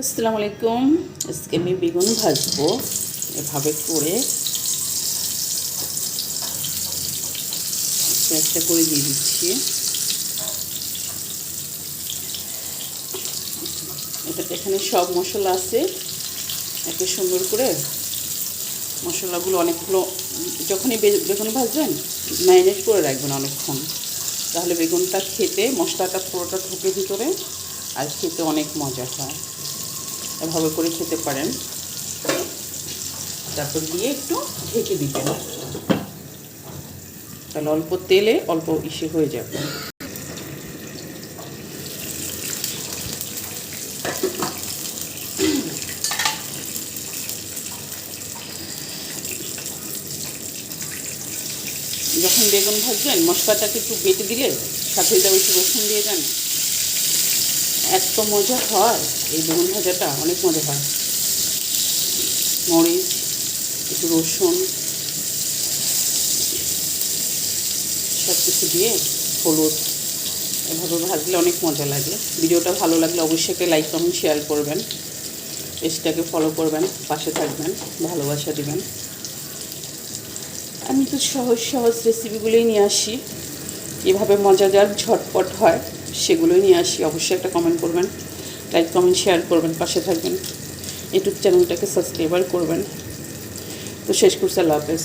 আসসালামু আলাইকুম। আজকে আমি বেগুন ভাজবো এভাবে করে একটা করে দিয়ে দিচ্ছি। এখানে সব মশলা আছে, একে সুন্দর করে মশলাগুলো অনেকগুলো যখনই বেগুন ভাজবেন ম্যারিনেট করে রাখবেন অনেকক্ষণ, তাহলে বেগুনটা খেতে মশলাটা পুরোটা ঢুকে ভিতরে আর খেতে অনেক মজা হয়। এভাবে করে খেতে পারেন। তারপর দিয়ে একটু ঢেকে দিবেন, তাহলে অল্প তেলে অল্প ইসে হয়ে যাবে। যখন বেগুন ভাজবেন মশলাটাকে একটু বেটে দিলে সাথে যাবে একটু রসুন দিয়ে দেন, এত মজা হয় এই বেগুন ভাজাটা, অনেক মজা হয়। মরিচ, একটু রসুন, সব কিছু দিয়ে হলুদ, এভাবে ভাজলে অনেক মজা লাগে। ভিডিওটা ভালো লাগলে অবশ্যই একটা লাইক কমেন্ট শেয়ার করবেন, পেজটাকে ফলো করবেন, পাশে থাকবেন, ভালোবাসা দিবেন। আমি তো সহজ সহজ রেসিপিগুলোই নিয়ে আসি, এভাবে মজাদার ঝটপট হয় সেগুলোই নিয়ে আসি। অবশ্যই একটা কমেন্ট করবেন, লাইক কমেন্ট শেয়ার করবেন, পাশে থাকবেন, ইউটিউব চ্যানেলটাকে সাবস্ক্রাইব করবেন। তো শেষ করছি, আল্লাহ হাফেজ।